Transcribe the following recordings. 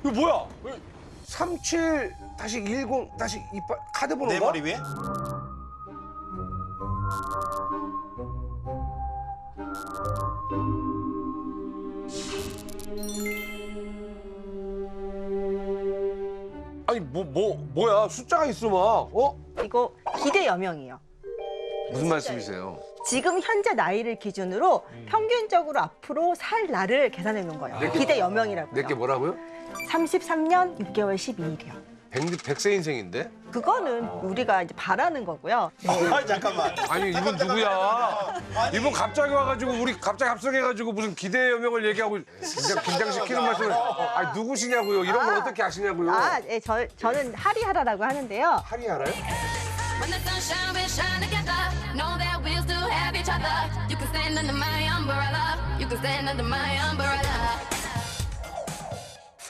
이거 뭐야? 37-10-28 카드 번호가? 내 머리 위에? 아니 뭐야 숫자가 있어 막 이거 기대 여명이에요. 무슨 말씀이세요? 지금 현재 나이를 기준으로 평균적으로 앞으로 살 날을 계산해 놓은 거예요. 기대 여명이라고요. 내게 뭐라고요? 33년 6개월 12일이요. 100세 인생인데? 그거는 우리가 이제 바라는 거고요. 아, 잠깐만. 아니 이분 누구야? 이분 갑자기 와가지고 우리 갑자기 합성해가지고 무슨 기대 여명을 얘기하고 긴장시키는 말씀을 아니 누구시냐고요? 이런 걸 어떻게 아시냐고요? 네, 저는 하리하라라고 하는데요. 하리 알아요? When the sun shine, we shine together. Know that we'll still have each other. You can stand under my umbrella. You can stand under my umbrella.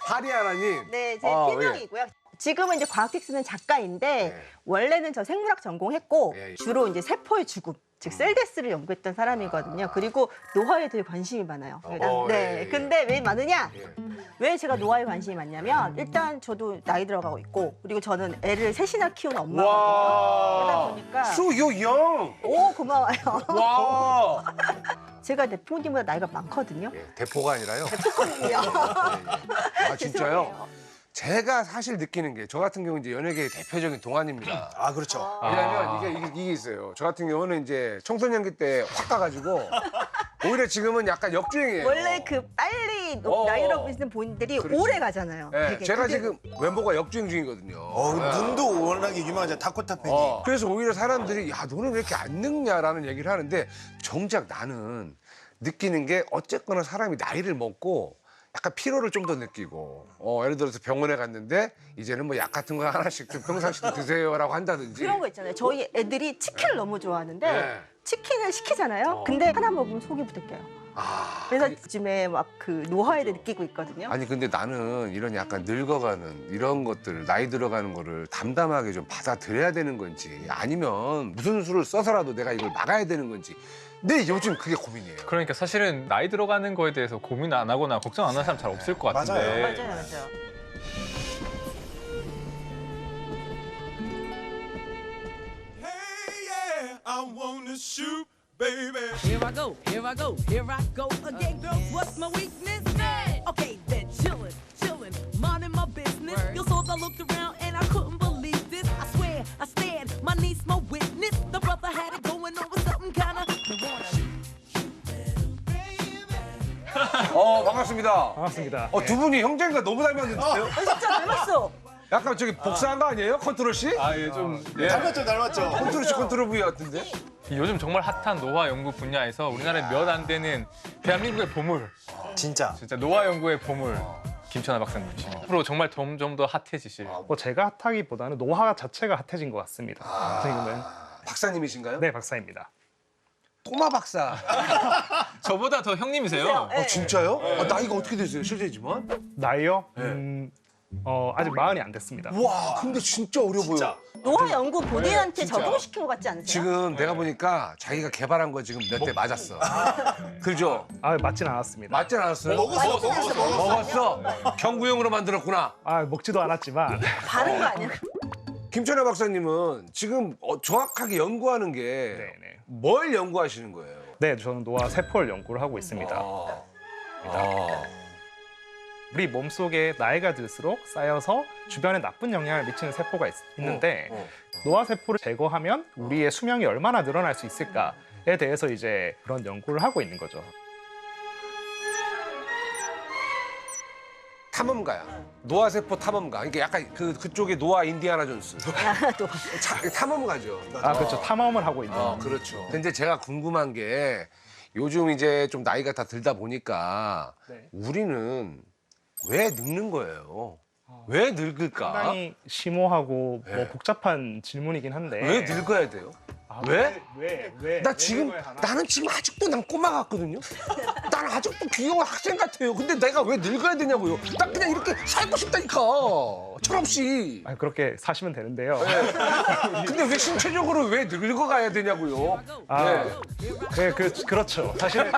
하리 하라님. 네, 제 아, 필명이고요. 지금은 이제 과학책 쓰는 작가인데 네. 원래는 저 생물학 전공했고 예, 예. 주로 이제 세포의 죽음, 즉 셀데스를 연구했던 사람이거든요. 그리고 노화에 되게 관심이 많아요. 네, 예, 예. 근데 왜 많으냐? 예. 왜 제가 노화에 관심이 많냐면 일단 저도 나이 들어가고 있고 그리고 저는 애를 셋이나 키우는 엄마거든요. 그러다 보니까 수요영. 오 고마워요. 와. 제가 대표님보다 나이가 많거든요. 예, 대포가 아니라요. 대표님이요. 아 진짜요? 제가 사실 느끼는 게 저 같은 경우 이제 연예계의 대표적인 동안입니다. 아, 그렇죠. 왜냐면 이게 있어요. 저 같은 경우는 이제 청소년기 때 확 가가지고 오히려 지금은 약간 역주행이에요. 원래 그 빨리 나이 들어보시는 분들이 그렇지. 오래 가잖아요. 네, 되게. 제가 근데 지금 외모가 역주행 중이거든요. 눈도 워낙에 유명하죠. 다코타 팬이. 그래서 오히려 사람들이 야 너는 왜 이렇게 안 늙냐라는 얘기를 하는데 정작 나는 느끼는 게 어쨌거나 사람이 나이를 먹고 약간 피로를 좀 더 느끼고 예를 들어서 병원에 갔는데 이제는 뭐 약 같은 거 하나씩 좀 평상시에 드세요라고 한다든지 그런 거 있잖아요. 저희 애들이 치킨을 너무 좋아하는데 네. 치킨을 시키잖아요. 근데 하나 먹으면 속이 부대껴요. 그래서 요즘에 막 그 노화에 대해 느끼고 있거든요. 아니 근데 나는 이런 약간 늙어가는 이런 것들 나이 들어가는 거를 담담하게 좀 받아들여야 되는 건지 아니면 무슨 수를 써서라도 내가 이걸 막아야 되는 건지 네 요즘 그게 고민이에요. 그러니까 사실은 나이 들어가는 거에 대해서 고민 안 하거나 걱정 안 하는 사람 잘 없을 것 같은데. 맞아요, 맞아요. Hey, yeah, I wanna shoot, baby. Here I go, here I go, here I go again, girls. What's my weakness? Okay, then chillin', minding my business. You saw I looked around and I couldn't believe this. I swear, I stared, my niece, my witness. The brother had it going on with something kinda. 반갑습니다. 반갑습니다. 두 분이 형제가 너무 닮았는데요? 진짜 닮았어. 약간 저기 복사한 거 아니에요? 컨트롤 C? 아예 좀 닮았죠, 닮았죠. 컨트롤 C 컨트롤 V 같은데? 요즘 정말 핫한 노화 연구 분야에서 우리나라에 몇 안 되는 대한민국의 보물, 진짜. 진짜 노화 연구의 보물 김천하 박사님이십니다. 앞으로 정말 점점 더 핫해지실. 뭐 제가 핫하기보다는 노화 자체가 핫해진 것 같습니다. 지금은 박사님이신가요? 네 박사입니다. 토마 박사. 저보다 더 형님이세요. 네. 진짜요? 나이가 어떻게 되세요? 실례지만. 나이요? 아직 40이 안 됐습니다. 와, 근데 진짜 어려 보여. 노화 연구 본인한테 진짜. 적용시킨 것 같지 않으세요? 지금 내가 보니까 자기가 개발한 거 지금 몇 대 맞았어. 그죠? 맞진 않았습니다. 맞진 않았어요? 먹었어. 먹었어? 경구용으로 만들었구나. 먹지도 않았지만 바른 거 아니야? 김천하 박사님은 지금 정확하게 연구하는 게 네네. 뭘 연구하시는 거예요? 네 저는 노화 세포를 연구를 하고 있습니다. 우리 몸속에 나이가 들수록 쌓여서 주변에 나쁜 영향을 미치는 세포가 있는데 노화 세포를 제거하면 우리의 수명이 얼마나 늘어날 수 있을까에 대해서 이제 그런 연구를 하고 있는 거죠. 탐험가야. 노화세포 탐험가. 그러니까 약간 그쪽에 노아 인디아나 존스. 탐험가죠. 그렇죠. 탐험을 하고 있는. 그렇죠. 근데 제가 궁금한 게 요즘 이제 좀 나이가 다 들다 보니까 네. 우리는 왜 늙는 거예요? 왜 늙을까? 상당히 심오하고 네. 뭐 복잡한 질문이긴 한데 왜 늙어야 돼요? 왜? 왜? 나 지금 나는 지금 아직도 난 꼬마 같거든요. 나는 아직도 귀여운 학생 같아요. 근데 내가 왜 늙어야 되냐고요. 나 그냥 이렇게 살고 싶다니까. 철없이. 그렇게 사시면 되는데요. 근데 왜 신체적으로 왜 늙어가야 되냐고요. 네, 그렇죠. 사실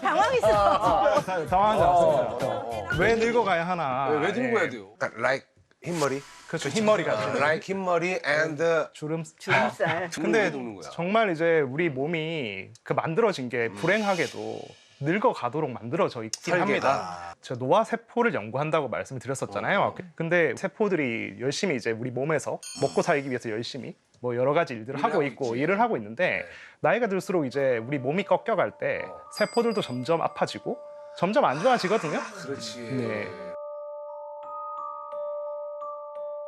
당황했어. 당황하지 않습니다. 왜 늙어가야 하나? 왜 들고 예. 가야 돼요? 그러니까 like 흰머리? 그렇죠. 흰머리가 like 흰머리 and 주름. 주름살. 근데 죽는 거야. 정말 이제 우리 몸이 그 만들어진 게 불행하게도 늙어가도록 만들어져 있긴 설계다. 합니다. 제가 노화 세포를 연구한다고 말씀을 드렸었잖아요. 근데 세포들이 열심히 이제 우리 몸에서 먹고 살기 위해서 열심히 뭐 여러 가지 일들을 하고 있고 일을 하고 있는데 나이가 들수록 이제 우리 몸이 꺾여갈 때 세포들도 점점 아파지고 점점 안 좋아지거든요. 그렇지. 네.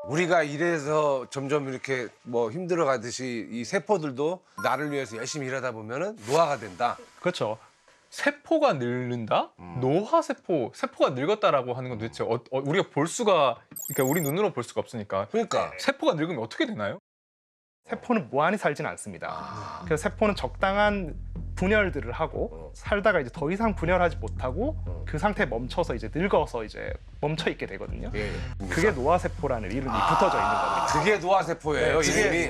우리가 이래서 점점 이렇게 뭐 힘들어가듯이 이 세포들도 나를 위해서 열심히 일하다 보면은 노화가 된다. 그렇죠. 세포가 늙는다? 노화세포, 세포가 늙었다라고 하는 건 도대체 우리가 볼 수가, 그러니까 우리 눈으로 볼 수가 없으니까. 그러니까 세포가 늙으면 어떻게 되나요? 세포는 무한히 살지는 않습니다. 그래서 세포는 적당한 분열들을 하고 살다가 이제 더 이상 분열하지 못하고 그 상태에 멈춰서 이제 늙어서 이제 멈춰 있게 되거든요. 예. 그게 노화세포라는 이름이 붙어져 있는 겁니다. 그게 노화세포예요. 이름이.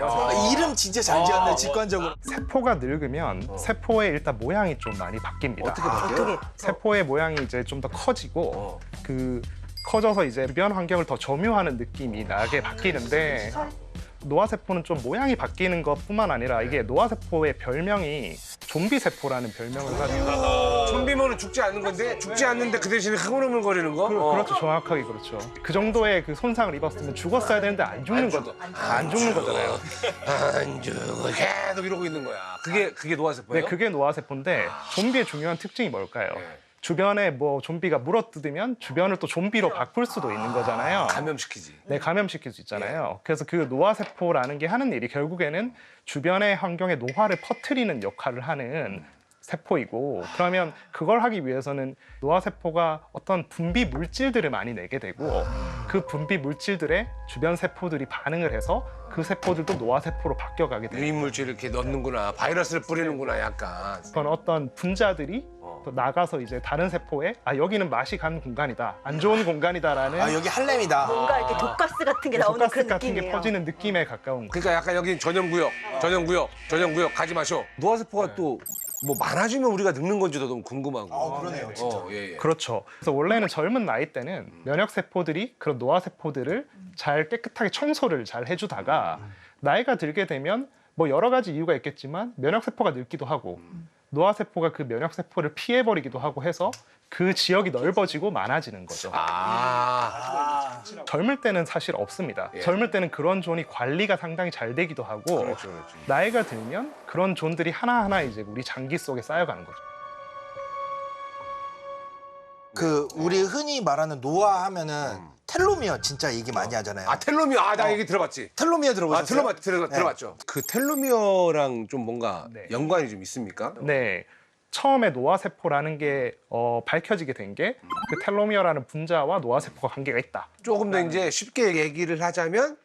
이름 진짜 잘 지었네, 직관적으로. 세포가 늙으면 세포의 일단 모양이 좀 많이 바뀝니다. 어떻게 바뀌어요? 세포의 모양이 이제 좀 더 커지고 그 커져서 이제 주변 환경을 더 점유하는 느낌이 나게 바뀌는데 노화세포는 좀 모양이 바뀌는 것뿐만 아니라 이게 노화세포의 별명이 좀비세포라는 별명을 가지고 좀비면은 죽지 않는 건데 죽지 않는데 그 대신에 흐물흐물거리는 거? 그렇죠. 정확하게 그렇죠. 그 정도의 그 손상을 입었으면 죽었어야 되는데 안 죽는 거죠. 안 죽는 거잖아요. 안 죽어 계속 이러고 있는 거야. 그게 노화세포예요? 네, 그게 노화세포인데 좀비의 중요한 특징이 뭘까요? 주변에 뭐 좀비가 물어뜯으면 주변을 또 좀비로 바꿀 수도 있는 거잖아요. 감염시키지. 네, 감염시킬 수 있잖아요. 그래서 그 노화세포라는 게 하는 일이 결국에는 주변의 환경에 노화를 퍼뜨리는 역할을 하는 세포이고, 그러면 그걸 하기 위해서는 노화세포가 어떤 분비 물질들을 많이 내게 되고 그 분비 물질들에 주변 세포들이 반응을 해서 그 세포들도 노화세포로 바뀌어가게 돼요. 유인물질을 이렇게 넣는구나. 바이러스를 뿌리는구나 약간. 그건 어떤 분자들이 또 나가서 이제 다른 세포에 여기는 맛이 간 공간이다, 안 좋은 공간이다라는 아, 여기 할렘이다. 뭔가 이렇게 독가스 같은 게 나오는 독가스 그런 같은 게 느낌이에요. 퍼지는 느낌에 가까운 거. 그러니까 약간 여기 전염구역 가지 마쇼. 노화세포가 또 뭐 많아지면 우리가 늙는 건지도 너무 궁금하고. 그러네요, 진짜. 예. 그렇죠. 그래서 원래는 젊은 나이 때는 면역 세포들이 그런 노화 세포들을 잘 깨끗하게 청소를 잘 해주다가 나이가 들게 되면 뭐 여러 가지 이유가 있겠지만 면역 세포가 늙기도 하고 노화 세포가 그 면역 세포를 피해 버리기도 하고 해서 그 지역이 넓어지고 많아지는 거죠. 젊을 때는 사실 없습니다. 젊을 때는 그런 존이 관리가 상당히 잘 되기도 하고 그렇죠. 나이가 들면 그런 존들이 하나하나 이제 우리 장기 속에 쌓여가는 거죠. 그 우리 흔히 말하는 노화 하면은 텔로미어 진짜 얘기 많이 하잖아요. 텔로미어. 나 얘기 들어봤지. 텔로미어 들어보셨어요? 들어봤죠. 그 텔로미어랑 좀 뭔가 네. 연관이 좀 있습니까? 네. 처음에 노화세포라는 게 밝혀지게 된 게 그 텔로미어라는 분자와 노화세포가 관계가 있다. 조금 더 이제 쉽게 얘기를 하자면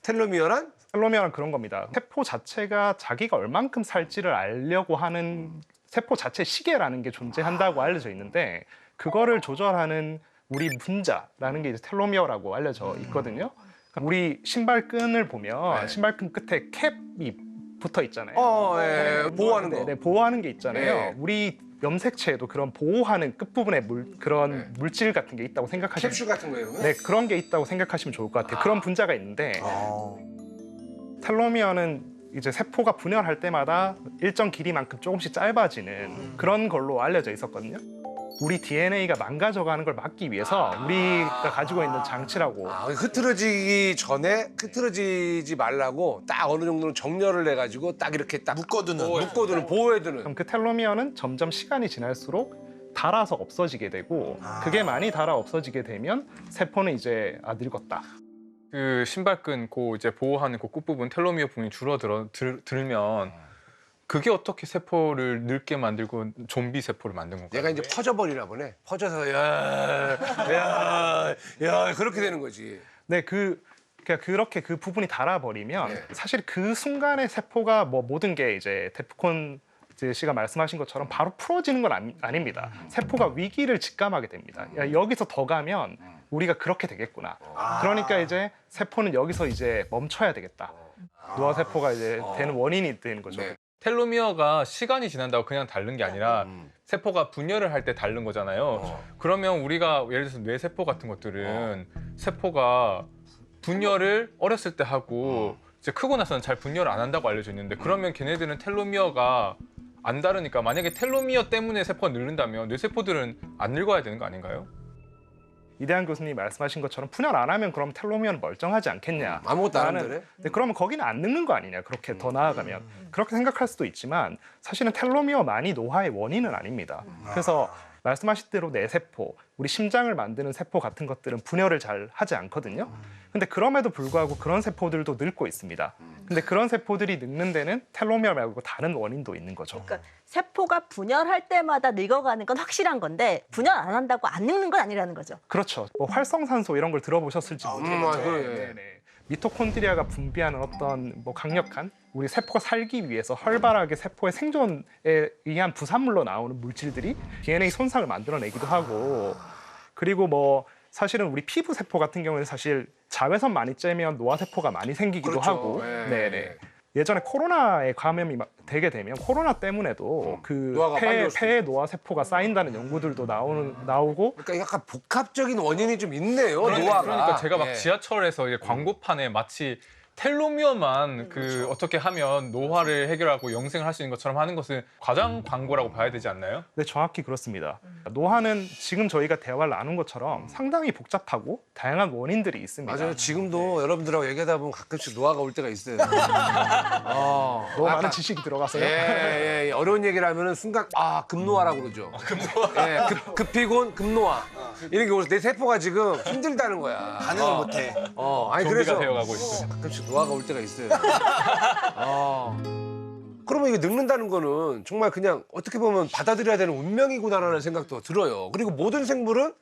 텔로미어란 텔로미어는 그런 겁니다. 세포 자체가 자기가 얼만큼 살지를 알려고 하는 세포 자체 시계라는 게 존재한다고 알려져 있는데 그거를 조절하는 우리 분자라는 게 이제 텔로미어라고 알려져 있거든요. 그러니까 우리 신발끈을 보면 신발끈 끝에 캡이 붙어 있잖아요. 예. 보호하는 거. 네, 보호하는 게 있잖아요. 네. 우리 염색체에도 그런 보호하는 끝부분에 그런 물질 같은 게 있다고 생각하시면 캡슐 같은 거예요? 네, 그런 게 있다고 생각하시면 좋을 것 같아요. 그런 분자가 있는데 텔로미어는 이제 세포가 분열할 때마다 일정 길이만큼 조금씩 짧아지는 그런 걸로 알려져 있었거든요. 우리 DNA가 망가져가는 걸 막기 위해서 우리가 가지고 있는 장치라고. 흐트러지기 전에 흐트러지지 말라고 딱 어느 정도는 정렬을 해가지고 딱 이렇게 딱 묶어두는 보호해두는. 그럼 그 텔로미어는 점점 시간이 지날수록 닳아서 없어지게 되고 그게 많이 닳아 없어지게 되면 세포는 이제 늙었다. 그 신발끈 이제 보호하는 그 끝부분 텔로미어 부분이 줄어들면 그게 어떻게 세포를 늙게 만들고 좀비 세포를 만든 건가요? 얘가 이제 퍼져버리나 보네. 퍼져서 야 그렇게 되는 거지. 네, 그렇게 그 부분이 닳아버리면 사실 그 순간에 세포가 뭐 모든 게 이제 데프콘 씨가 말씀하신 것처럼 바로 풀어지는 건 아닙니다. 세포가 위기를 직감하게 됩니다. 여기서 더 가면 우리가 그렇게 되겠구나. 그러니까 이제 세포는 여기서 이제 멈춰야 되겠다. 노화 세포가 이제 되는 원인이 되는 거죠. 네. 텔로미어가 시간이 지난다고 그냥 닳는 게 아니라 세포가 분열을 할 때 닳는 거잖아요. 그러면 우리가 예를 들어서 뇌세포 같은 것들은 세포가 분열을 어렸을 때 하고 이제 크고 나서는 잘 분열을 안 한다고 알려져 있는데 그러면 걔네들은 텔로미어가 안 다르니까 만약에 텔로미어 때문에 세포가 늙는다면 뇌세포들은 안 늙어야 되는 거 아닌가요? 이대한 교수님이 말씀하신 것처럼 분열 안 하면 그럼 텔로미어는 멀쩡하지 않겠냐. 아무것도 안 라는- 한다네? 네, 그러면 거기는 안 늙는 거 아니냐. 그렇게 더 나아가면. 그렇게 생각할 수도 있지만 사실은 텔로미어만이 노화의 원인은 아닙니다. 그래서 말씀하신 대로 뇌세포, 우리 심장을 만드는 세포 같은 것들은 분열을 잘 하지 않거든요. 근데 그럼에도 불구하고 그런 세포들도 늙고 있습니다. 근데 그런 세포들이 늙는 데는 텔로미어 말고 다른 원인도 있는 거죠. 그러니까 세포가 분열할 때마다 늙어가는 건 확실한 건데 분열 안 한다고 안 늙는 건 아니라는 거죠. 그렇죠. 뭐 활성산소 이런 걸 들어보셨을지 모르겠는데 그래. 네네. 미토콘드리아가 분비하는 어떤 뭐 강력한 우리 세포가 살기 위해서 활발하게 세포의 생존에 의한 부산물로 나오는 물질들이 DNA 손상을 만들어내기도 하고 그리고 뭐 사실은 우리 피부 세포 같은 경우는 사실 자외선 많이 쬐면 노화 세포가 많이 생기기도 그렇죠. 하고 네. 네네. 예전에 코로나에 감염이 되게 되면 코로나 때문에도 그 노화가 빨리 올 수 폐에 노화 세포가 쌓인다는 연구들도 나오고 그러니까 약간 복합적인 원인이 좀 있네요. 그러니까, 노화가. 그러니까 제가 막 예. 지하철에서 이제 광고판에 마치 텔로미어만 그 어떻게 하면 노화를 해결하고 영생을 할 수 있는 것처럼 하는 것은 과장 광고라고 봐야 되지 않나요? 네, 정확히 그렇습니다. 노화는 지금 저희가 대화를 나눈 것처럼 상당히 복잡하고 다양한 원인들이 있습니다. 맞아요. 지금도 여러분들하고 얘기하다 보면 가끔씩 노화가 올 때가 있어요. 너무 아까- 많은 지식이 들어가서요. 예. 어려운 얘기를 하면은 순간 급노화라고 그러죠. 급노화. 예, 급피곤, 급노화. 이렇게 오면서 내 세포가 지금 힘들다는 거야. 반응을 못해. 아니 좀비가 그래서 되어가고 있어요. 가끔씩 노화가 올 때가 있어요. 그러면 이게 늙는다는 거는 정말 그냥 어떻게 보면 받아들여야 되는 운명이구나라는 생각도 들어요. 그리고 모든 생물은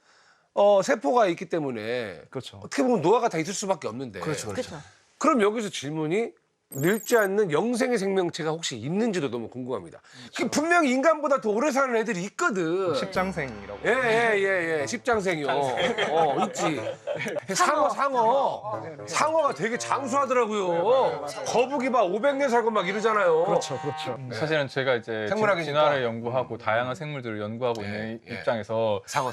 세포가 있기 때문에 그렇죠. 어떻게 보면 노화가 다 있을 수밖에 없는데. 그렇죠. 그렇죠. 그럼 여기서 질문이 늙지 않는 영생의 생명체가 혹시 있는지도 너무 궁금합니다. 그 분명히 인간보다 더 오래 사는 애들이 있거든. 십장생이라고. 예. 십장생이요. 있지. 상어가 되게 장수하더라고요. 거북이 막 500년 살고 막 이러잖아요. 그렇죠. 사실은 제가 이제 생물학이니까. 진화를 연구하고 다양한 생물들을 연구하고 있는 입장에서 상어.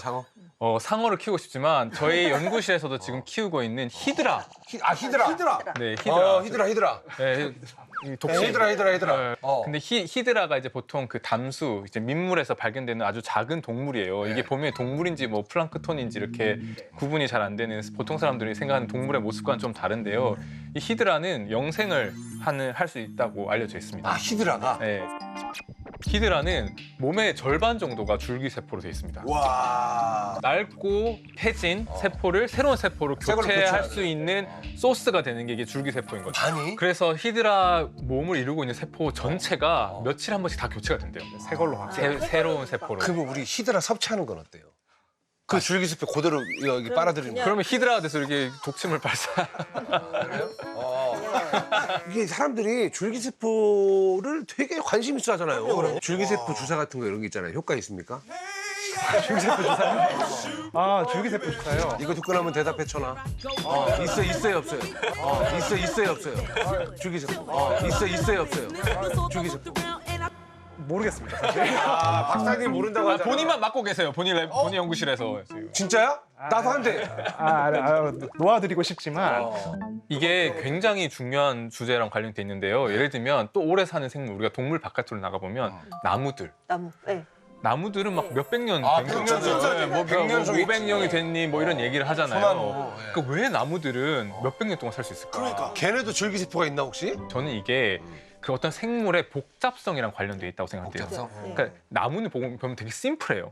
상어를 키우고 싶지만 저희 연구실에서도 지금 키우고 있는 히드라. 히드라. 네, 히드라. 네, 이 독심. 히드라. 네. 근데 히드라가 이제 보통 그 담수, 이제 민물에서 발견되는 아주 작은 동물이에요. 이게 보면 동물인지 뭐 플랑크톤인지 이렇게 구분이 잘 안 되는 보통 사람들이 생각하는 동물의 모습과는 좀 다른데요. 이 히드라는 영생을 할 수 있다고 알려져 있습니다. 히드라가. 네. 히드라는 몸의 절반 정도가 줄기세포로 되어 있습니다. 와. 낡고 폐진 세포를 새로운 세포로 새로운 교체할 교체하는. 수 있는 소스가 되는 게 이게 줄기세포인 거죠. 아니? 그래서 히드라 몸을 이루고 있는 세포 전체가 며칠에 한 번씩 다 교체가 된대요. 새 걸로 바뀌어요. 새로운 세포로. 그러면 우리 히드라 섭취하는 건 어때요? 그 줄기세포 그대로 여기 빨아들이는 거. 그러면 히드라가 돼서 이렇게 독침을 발사. 이게 사람들이 줄기세포를 되게 관심 있어 하잖아요. 줄기세포 주사 같은 거 이런 게 있잖아요. 효과 있습니까? 줄기세포 주사요. 이거 듣고 나면 대답해 쳐놔. 있어요, 없어요. 있어요, 없어요. 줄기세포. 있어요, 없어요. 줄기세포. 모르겠습니다. 사실. 박사님 모른다고 하잖아. 본인만 맡고 계세요. 본인 연구실에서. 지금. 진짜야? 나도 한대. 놓아드리고 싶지만 이게 굉장히 중요한 주제랑 관련돼 있는데요. 예를 들면 또 오래 사는 생물, 우리가 동물 바깥으로 나가보면 나무들. 나무. 네. 나무들은 막 몇백 년 된 백년 거죠. 전사지. 뭐 백년송 500년이 됐니 뭐 이런 얘기를 하잖아요. 소나무. 그러니까 왜 나무들은 몇백 년 동안 살 수 있을까? 걔네도 줄기세포가 있나 혹시? 저는 이게 그 어떤 생물의 복잡성이랑 관련돼 있다고 생각해요. 그러니까 나무는 보면 되게 심플해요.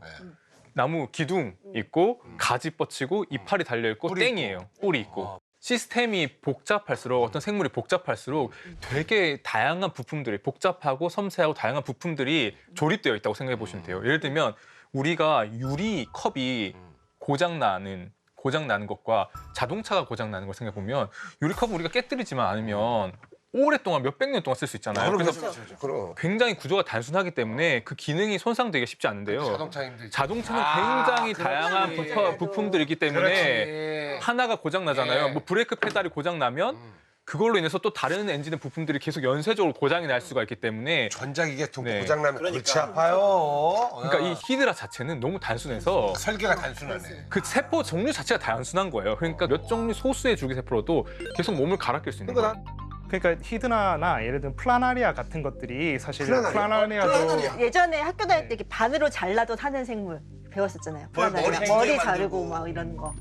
나무 기둥 있고 가지 뻗치고 이파리 달려 있고 땡이에요. 뿌리 있고. 시스템이 복잡할수록 어떤 생물이 복잡할수록 되게 다양한 부품들이 복잡하고 섬세하고 다양한 부품들이 조립되어 있다고 생각해 보시면 돼요. 예를 들면 우리가 유리 컵이 고장 나는 것과 자동차가 고장 나는 걸 생각해 보면 유리 컵은 우리가 깨뜨리지만 않으면 오랫동안 몇백 년 동안 쓸 수 있잖아요. 그래서 그럼. 굉장히 구조가 단순하기 때문에 그 기능이 손상되기가 쉽지 않은데요. 자동차 힘들지. 자동차는 굉장히 다양한 부품들이 있기 때문에 하나가 고장 나잖아요. 예. 뭐 브레이크 페달이 고장 나면 그걸로 인해서 또 다른 엔진의 부품들이 계속 연쇄적으로 고장이 날 수가 있기 때문에 전자기계 네. 고장나면 골치 아파요. 그러니까 이 히드라 자체는 너무 단순해서 설계가 단순하네. 그 세포 종류 자체가 단순한 거예요. 그러니까 몇 종류 소수의 줄기세포로도 계속 몸을 갈아 낄 수 있는 거예요. 그러니까 히드나나 예를 들면 플라나리아 같은 것들이 사실 플라나리아? 플라나리아도 예전에 학교 다닐 때 이렇게 반으로 잘라도 사는 생물 배웠었잖아요. 머리 머리 자르고 막 이런 거.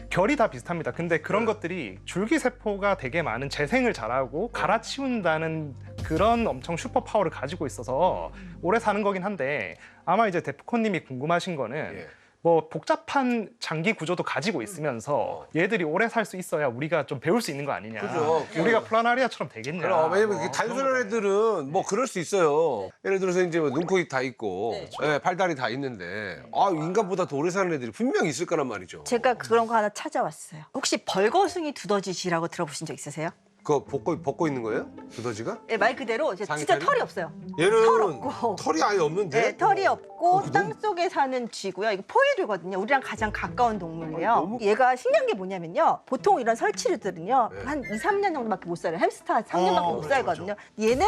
결이 다 비슷합니다. 근데 그런 것들이 줄기세포가 되게 많은 재생을 잘하고 갈아치운다는 그런 엄청 슈퍼 파워를 가지고 있어서 오래 사는 거긴 한데 아마 이제 데프콘님이 궁금하신 거는 예. 뭐 복잡한 장기 구조도 가지고 있으면서 얘들이 오래 살 수 있어야 우리가 좀 배울 수 있는 거 아니냐. 그죠. 우리가 플라나리아처럼 되겠냐. 그럼 왜냐면 이게 단순한 애들은 뭐 그럴 수 있어요. 예를 들어서 이제 뭐 눈코입 다 있고 예, 팔다리 다 있는데 아 인간보다 더 오래 사는 애들이 분명히 있을 거란 말이죠. 제가 그런 거 하나 찾아왔어요. 혹시 벌거숭이 두더지쥐라고 들어보신 적 있으세요? 그거 벗고 있는 거예요? 두더지가? 네, 말 그대로 이제 상의 진짜 털이? 털이 없어요. 얘는 털 없고. 털이 아예 없는데? 네, 털이 없고 그거 땅 속에 사는 쥐고요. 이거 포유류거든요. 우리랑 가장 가까운 동물이에요. 너무- 얘가 신기한 게 뭐냐면요. 보통 이런 설치류들은요. 네. 한 2, 3년 정도밖에 못 살아요. 햄스터 3년밖에 못 살거든요. 얘는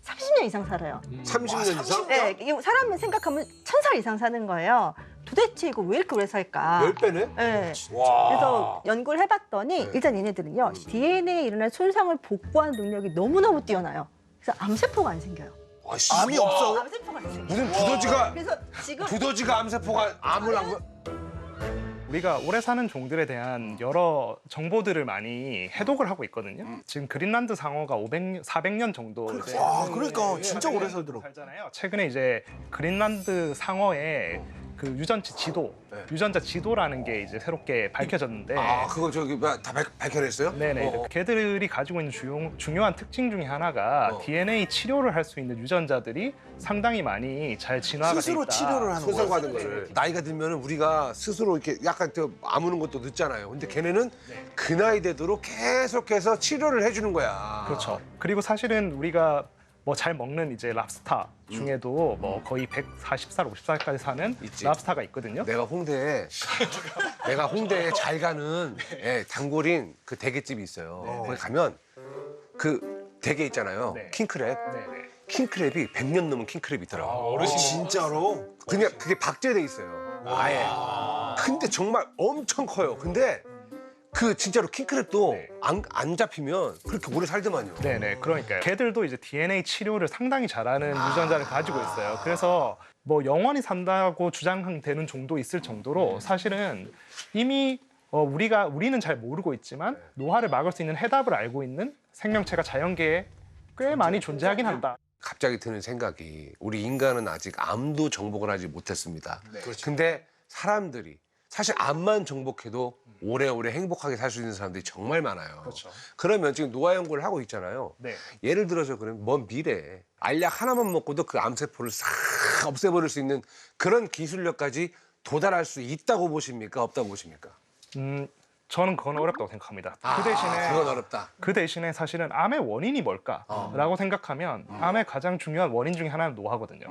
30년 이상 살아요. 30년 이상? 네, 이거 사람을 생각하면 1000살 이상 사는 거예요. 도대체 이거 왜 이렇게 오래 살까? 10배네? 네. 와. 그래서 연구를 해봤더니 네. 일단 얘네들은요. DNA에 일어난 손상을 복구하는 능력이 너무너무 뛰어나요. 그래서 암세포가 안 생겨요. 아씨, 암이 없어? 암세포가 안 생겨요. 무슨 두더지가 그래서 지금 두더지가 암세포가 암을 안 거. 우리가 오래 사는 종들에 대한 여러 정보들을 많이 해독을 하고 있거든요. 지금 그린란드 상어가 400년 정도 이제 그러니까 진짜 오래 살더라고. 살잖아요. 최근에 이제 그린란드 상어의 그 유전자 지도, 유전자 지도라는 게 이제 새롭게 밝혀졌는데 아 그거 저기 다 밝혀냈어요? 네네. 걔들이 가지고 있는 중요한 특징 중에 하나가 DNA 치료를 할 수 있는 유전자들이 상당히 많이 잘 진화가 돼 스스로 있다. 치료를 하는 거야. 손상받은 거를 나이가 들면 우리가 스스로 이렇게 약간 더 아무는 것도 늦잖아요. 근데 걔네는 그 나이 되도록 계속해서 치료를 해주는 거야. 그렇죠. 그리고 사실은 우리가 뭐 잘 먹는 이제 랍스타 중에도 뭐 거의 140살, 50살까지 사는 있지. 랍스타가 있거든요. 내가 홍대에 잘 가는 예, 단골인 그 대게집이 있어요. 거기 가면 그 대게 있잖아요. 네. 킹크랩. 네네. 킹크랩이 100년 넘은 킹크랩이 있더라고. 진짜로? 그냥 그게 박제돼 있어요. 아예. 근데 정말 엄청 커요. 근데 그 진짜로 킹크랩도 안 잡히면 그렇게 오래 살더만요. 네네. 그러니까요. 걔들도 이제 DNA 치료를 상당히 잘하는 유전자를 가지고 있어요. 그래서 뭐 영원히 산다고 주장되는 종도 있을 정도로 사실은 이미 우리는 잘 모르고 있지만 노화를 막을 수 있는 해답을 알고 있는 생명체가 자연계에 꽤 많이 존재하긴 한다. 갑자기 드는 생각이 우리 인간은 아직 암도 정복을 하지 못했습니다. 근데 사람들이 사실 암만 정복해도 오래오래 행복하게 살 수 있는 사람들이 정말 많아요. 그렇죠. 그러면 지금 노화 연구를 하고 있잖아요. 네. 예를 들어서 그러면 먼 미래에 알약 하나만 먹고도 그 암세포를 싹 없애버릴 수 있는 그런 기술력까지 도달할 수 있다고 보십니까? 없다고 보십니까? 저는 그건 어렵다고 생각합니다. 그 대신에 그건 어렵다. 그 대신에 사실은 암의 원인이 뭘까라고 생각하면 암의 가장 중요한 원인 중에 하나는 노화거든요.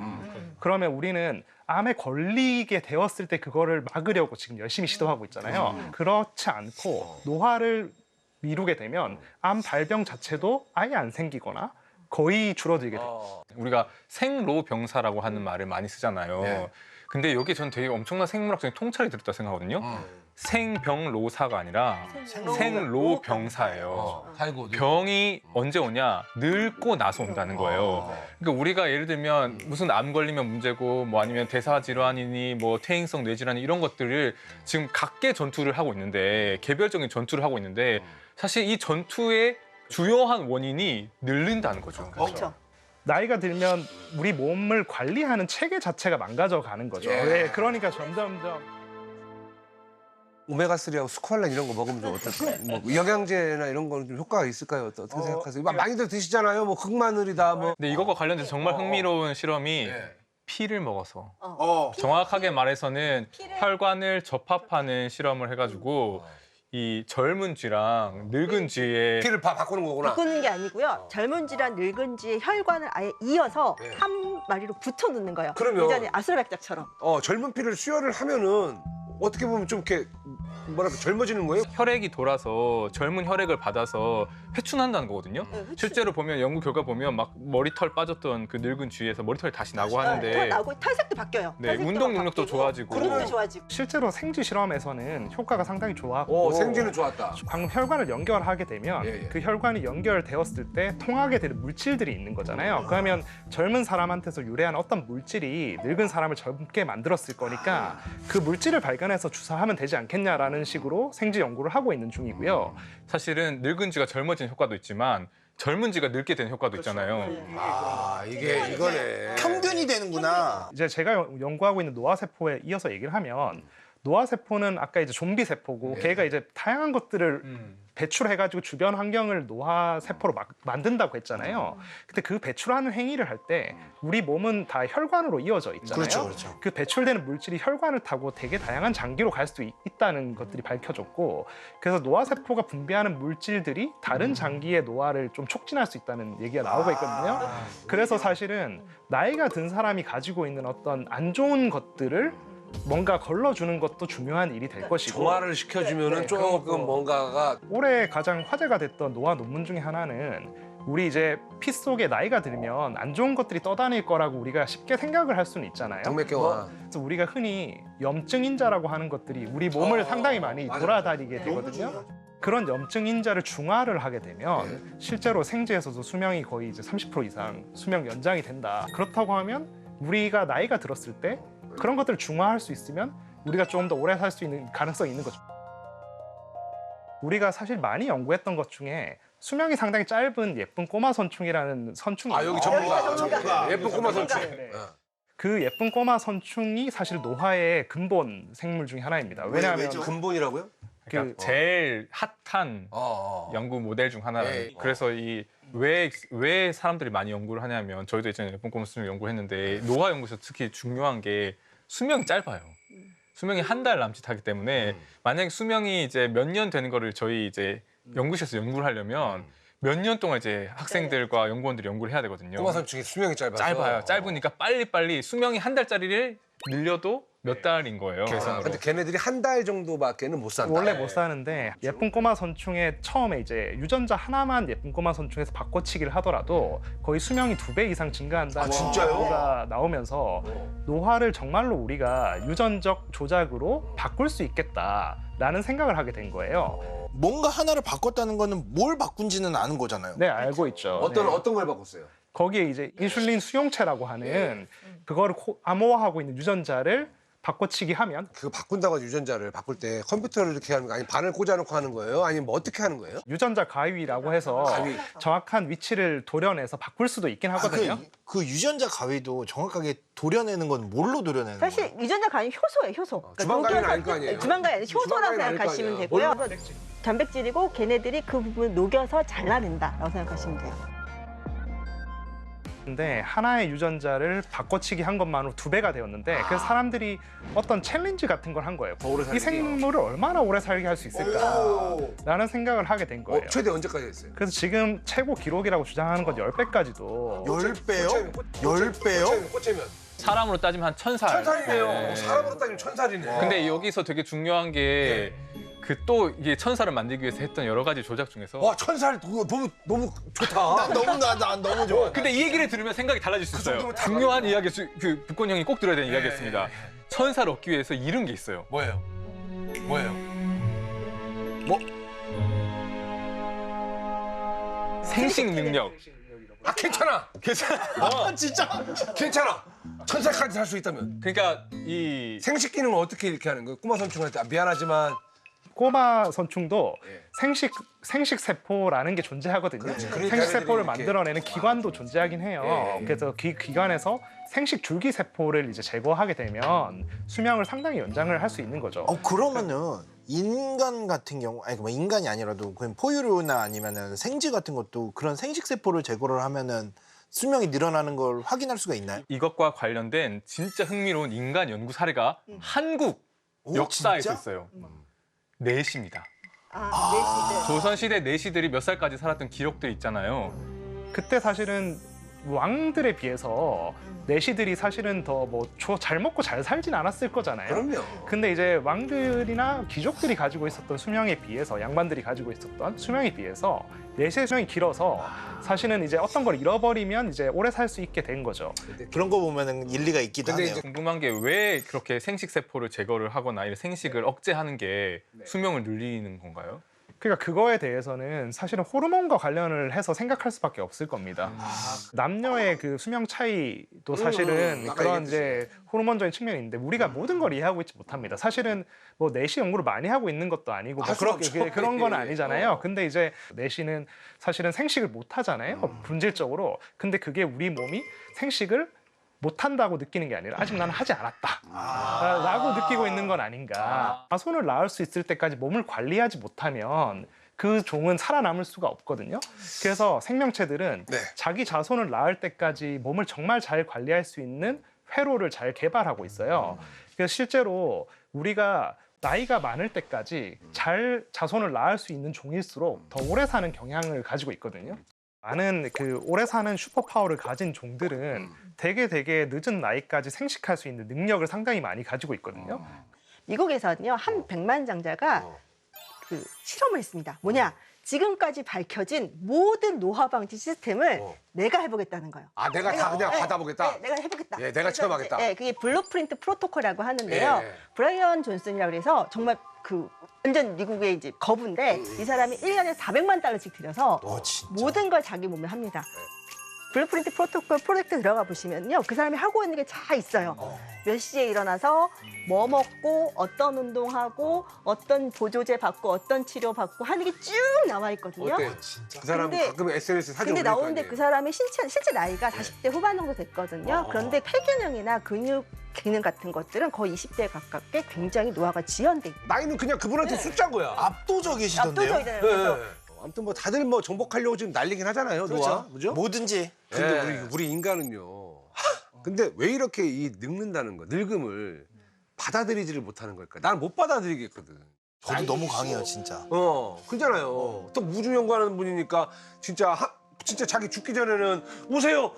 그러면 우리는 암에 걸리게 되었을 때 그거를 막으려고 지금 열심히 시도하고 있잖아요. 그렇지 않고 노화를 미루게 되면 암 발병 자체도 아예 안 생기거나 거의 줄어들게 돼요. 우리가 생로병사라고 하는 말을 많이 쓰잖아요. 네. 근데 여기에 저는 되게 엄청난 생물학적인 통찰이 들었다 생각하거든요. 생병로사가 아니라 생로병사예요. 살고 병이 언제 오냐? 늙고 나서 온다는 거예요. 그러니까 우리가 예를 들면 무슨 암 걸리면 문제고 뭐 아니면 대사 질환이니 뭐 퇴행성 뇌질환 이런 것들을 지금 각계 전투를 하고 있는데 개별적인 전투를 하고 있는데 사실 이 전투의 주요한 원인이 늙는다는 거죠. 그렇죠. 나이가 들면 우리 몸을 관리하는 체계 자체가 망가져 가는 거죠. 네, 그러니까 점점점 오메가3하고 스콜란 이런 거 먹으면 좀 어떨까요? 뭐 영양제나 이런 거는 좀 효과가 있을까요? 어떻게 생각하세요? 많이들 드시잖아요. 뭐 흑마늘이다 뭐. 근데 이것과 관련돼서 정말 흥미로운 실험이 네. 피를 먹어서 어. 정확하게 말해서는 혈관을 접합하는 실험을 해가지고 이 젊은 쥐랑 늙은 쥐의 피를 바꾸는 거구나. 바꾸는 게 아니고요. 젊은 쥐랑 늙은 쥐의 혈관을 아예 이어서 한 마리로 붙여 놓는 거예요. 그러면- 예전에 아수라백작처럼. 젊은 피를 수혈을 하면은 어떻게 보면 좀 이렇게 뭐랄까 젊어지는 거예요? 혈액이 돌아서 젊은 혈액을 받아서 회춘한다는 거거든요. 네, 회춘. 실제로 보면 연구 결과 보면 막 머리털 빠졌던 그 늙은 주위에서 머리털이 다시 나고 하는데 털 나고 탈색도 바뀌어요. 네, 탈색도 운동 능력도 바뀌고, 좋아지고. 그림도 좋아지고. 실제로 생쥐 실험에서는 효과가 상당히 좋았고 생쥐는 좋았다. 방금 혈관을 연결하게 되면 예, 예. 그 혈관이 연결되었을 때 통하게 되는 물질들이 있는 거잖아요. 그러면 젊은 사람한테서 유래한 어떤 물질이 늙은 사람을 젊게 만들었을 거니까 그 물질을 발견해서 주사하면 되지 않겠냐라는 식으로 생쥐 연구를 하고 있는 중이고요. 사실은 늙은 쥐가 젊어지는 효과도 있지만 젊은 쥐가 늙게 되는 효과도 있잖아요. 아 이게 이거네. 평균이 되는구나. 이제 제가 연구하고 있는 노화 세포에 이어서 얘기를 하면 노화 세포는 아까 이제 좀비 세포고 걔가 이제 다양한 것들을 배출해가지고 주변 환경을 노화 세포로 만든다고 했잖아요. 근데 그 배출하는 행위를 할 때 우리 몸은 다 혈관으로 이어져 있잖아요. 그렇죠, 그렇죠. 그 배출되는 물질이 혈관을 타고 되게 다양한 장기로 갈 수도 있다는 것들이 밝혀졌고, 그래서 노화 세포가 분비하는 물질들이 다른 장기의 노화를 좀 촉진할 수 있다는 얘기가 나오고 있거든요. 그래서 사실은 나이가 든 사람이 가지고 있는 어떤 안 좋은 것들을 뭔가 걸러주는 것도 중요한 일이 될 것이고, 정화를 시켜주면은 조금 뭔가가 올해 가장 화제가 됐던 노화 논문 중에 하나는 우리 이제 피 속에 나이가 들면 안 좋은 것들이 떠다닐 거라고 우리가 쉽게 생각을 할 수는 있잖아요. 동맥경화. 그래서 우리가 흔히 염증 인자라고 하는 것들이 우리 몸을 상당히 많이 맞아. 돌아다니게 되거든요. 그런 염증 인자를 중화를 하게 되면 실제로 생쥐에서도 수명이 거의 이제 30% 이상 수명 연장이 된다. 그렇다고 하면 우리가 나이가 들었을 때 그런 것들을 중화할 수 있으면 우리가 좀 더 오래 살 수 있는 가능성이 있는 거죠. 우리가 사실 많이 연구했던 것 중에 수명이 상당히 짧은 예쁜 꼬마 선충이라는 선충이 아 여기 있어요. 전문가. 예쁜 꼬마 선충. 네. 그 예쁜 꼬마 선충이 사실 노화의 근본 생물 중에 하나입니다. 왜냐하면 왜죠? 근본이라고요? 그러니까 제일 핫한 어. 연구 모델 중 하나라는. 예. 그래서 이 왜 사람들이 많이 연구를 하냐면 저희도 예전에 예쁜 꼬마 수명 연구했는데 노화 연구에서 특히 중요한 게 수명이 짧아요. 수명이 한 달 남짓하기 때문에 만약에 수명이 이제 몇 년 되는 거를 저희 이제 연구실에서 연구를 하려면 몇 년 동안 이제 학생들과 연구원들이 연구를 해야 되거든요. 꼬마 선충이 수명이 짧아서. 짧아요. 짧으니까 빨리빨리 수명이 한 달짜리를 늘려도 몇 달인 거예요. 계산으로. 근데 걔네들이 한 달 정도밖에는 못 산다. 원래 못 사는데 예쁜 꼬마 선충의 처음에 이제 유전자 하나만 예쁜 꼬마 선충에서 바꿔치기를 하더라도 거의 수명이 2배 이상 증가한다는 진짜요? 연구가 나오면서 노화를 정말로 우리가 유전적 조작으로 바꿀 수 있겠다라는 생각을 하게 된 거예요. 뭔가 하나를 바꿨다는 거는 뭘 바꾼지는 아는 거잖아요. 네, 알고 있죠. 어떤 걸 바꿨어요? 거기에 이제 인슐린 수용체라고 하는 그거를 암호화하고 있는 유전자를 바꿔치기 하면 그 바꾼다고 유전자를 바꿀 때 컴퓨터를 이렇게 하는 거 아니면 바늘 꽂아놓고 하는 거예요? 아니면 뭐 어떻게 하는 거예요? 유전자 가위라고 해서 가위. 정확한 위치를 도려내서 바꿀 수도 있긴 하거든요. 그 유전자 가위도 정확하게 도려내는 건 뭘로 도려내는 거예요? 사실 유전자 가위 효소예요, 효소. 그러니까 주방가위는 녹여서 아닐 거 아니에요? 주방가위 아니라 효소라고 주방가위는 아닐 거 생각하시면 아니에요? 되고요. 단백질이고 걔네들이 그 부분을 녹여서 잘라낸다라고 생각하시면 돼요. 근데 하나의 유전자를 바꿔치기 한 것만으로 2배가 되었는데 그래서 사람들이 어떤 챌린지 같은 걸 한 거예요. 오래 살기. 이 생물을 얼마나 오래 살게 할 수 있을까라는 생각을 하게 된 거예요. 최대 언제까지 했어요? 그래서 지금 최고 기록이라고 주장하는 건 10배까지도 10배요? 10배요? 꽂히면 사람으로 따지면 한 1000살. 천살이네요. 네. 사람으로 따지면 천살이네. 근데 여기서 되게 중요한 게 그 또 이게 1000살을 만들기 위해서 했던 여러 가지 조작 중에서 와 천살 너무 좋다. 난 너무 좋아. 근데 이 얘기를 들으면 생각이 달라질 수 있어요. 정도면 다 중요한 이야기, 그 북권 형이 꼭 들어야 되는 이야기였습니다. 예. 1000살 얻기 위해서 잃은 게 있어요. 뭐예요? 뭐예요? 생식 능력. 아 괜찮아. 괜찮아. 진짜? 괜찮아. 천살까지 살 수 있다면. 그러니까 이 생식 기능은 어떻게 이렇게 하는 거예요? 꼬마 선충한테 미안하지만 꼬마 선충도 예. 생식 세포라는 게 존재하거든요. 그러니까 생식 세포를 이렇게. 만들어내는 기관도 존재하긴 해요. 예. 그래서 그 기관에서 생식 줄기 세포를 이제 제거하게 되면 수명을 상당히 연장을 할 수 있는 거죠. 그러면은 인간 같은 경우, 아니 뭐 인간이 아니라도 그냥 포유류나 아니면은 생쥐 같은 것도 그런 생식 세포를 제거를 하면은 수명이 늘어나는 걸 확인할 수가 있나요? 이것과 관련된 진짜 흥미로운 인간 연구 사례가 한국 역사에 진짜? 있어요. 내시입니다. 네, 조선시대 내시들이 몇 살까지 살았던 기록들이 있잖아요. 그때 사실은 왕들에 비해서 내시들이 사실은 더 뭐 잘 먹고 잘 살진 않았을 거잖아요. 그럼요. 근데 이제 왕들이나 귀족들이 가지고 있었던 수명에 비해서 양반들이 가지고 있었던 수명에 비해서 내시의 수명이 길어서 사실은 이제 어떤 걸 잃어버리면 이제 오래 살 수 있게 된 거죠. 그런 거 보면은 일리가 있기도 근데 하네요. 이제 궁금한 게 왜 그렇게 생식 세포를 제거를 하거나 이런 생식을 억제하는 게 수명을 늘리는 건가요? 그러니까 그거에 대해서는 사실은 호르몬과 관련을 해서 생각할 수밖에 없을 겁니다. 남녀의 그 수명 차이도 사실은 아까 그런 얘기했듯이. 이제 호르몬적인 측면이 있는데 우리가 모든 걸 이해하고 있지 못합니다. 사실은 뭐 내시 연구를 많이 하고 있는 것도 아니고 뭐 할 수가 없죠. 그런 건 예, 아니잖아요. 근데 이제 내시는 사실은 생식을 못 하잖아요. 본질적으로. 근데 그게 우리 몸이 생식을 못한다고 느끼는 게 아니라 아직 나는 하지 않았다 라고 느끼고 있는 건 아닌가. 자손을 낳을 수 있을 때까지 몸을 관리하지 못하면 그 종은 살아남을 수가 없거든요. 그래서 생명체들은 네. 자기 자손을 낳을 때까지 몸을 정말 잘 관리할 수 있는 회로를 잘 개발하고 있어요. 그래서 실제로 우리가 나이가 많을 때까지 잘 자손을 낳을 수 있는 종일수록 더 오래 사는 경향을 가지고 있거든요. 많은 그 오래 사는 슈퍼파워를 가진 종들은 되게 늦은 나이까지 생식할 수 있는 능력을 상당히 많이 가지고 있거든요. 미국에서는요 한 백만장자가 그 실험을 했습니다. 뭐냐? 지금까지 밝혀진 모든 노화 방지 시스템을 내가 해보겠다는 거예요. 아, 내가 다 그냥 받아보겠다? 네, 내가 해보겠다. 예, 내가 그래서 체험하겠다. 이제, 그게 블루프린트 프로토콜이라고 하는데요. 예. 브라이언 존슨이라고 그래서 정말 그 완전 미국의 이제 거부인데 이 사람이 1년에 $400만 들여서 진짜? 모든 걸 자기 몸에 합니다. 블루프린트 프로토콜 프로젝트 들어가 보시면요. 그 사람이 하고 있는 게 다 있어요. 몇 시에 일어나서 뭐 먹고 어떤 운동하고 어떤 보조제 받고 어떤 치료 받고 하는 게 쭉 나와 있거든요. 어때? 그 사람 근데- 가끔 SNS 사진 근데 올릴 거 나오는데 아니에요? 그 사람의 실제 나이가 40대 후반 정도 됐거든요. 그런데 폐기능이나 근육 기능 같은 것들은 거의 20대에 가깝게 굉장히 노화가 지연돼 있고 나이는 그냥 그분한테 숫자인 거야. 압도적이시던데요? 압도적이잖아요. 예. 그래서 아무튼 뭐 다들 뭐 정복하려고 지금 난리긴 하잖아요, 노아. 그죠? 뭐든지. 근데 예. 우리 인간은요. 근데 왜 이렇게 이 늙는다는 거, 늙음을 받아들이지를 못하는 걸까? 나는 못 받아들이겠거든. 저도 너무 강해요, 진짜. 그잖아요. 또 우주 연구하는 분이니까 진짜 자기 죽기 전에는 오세요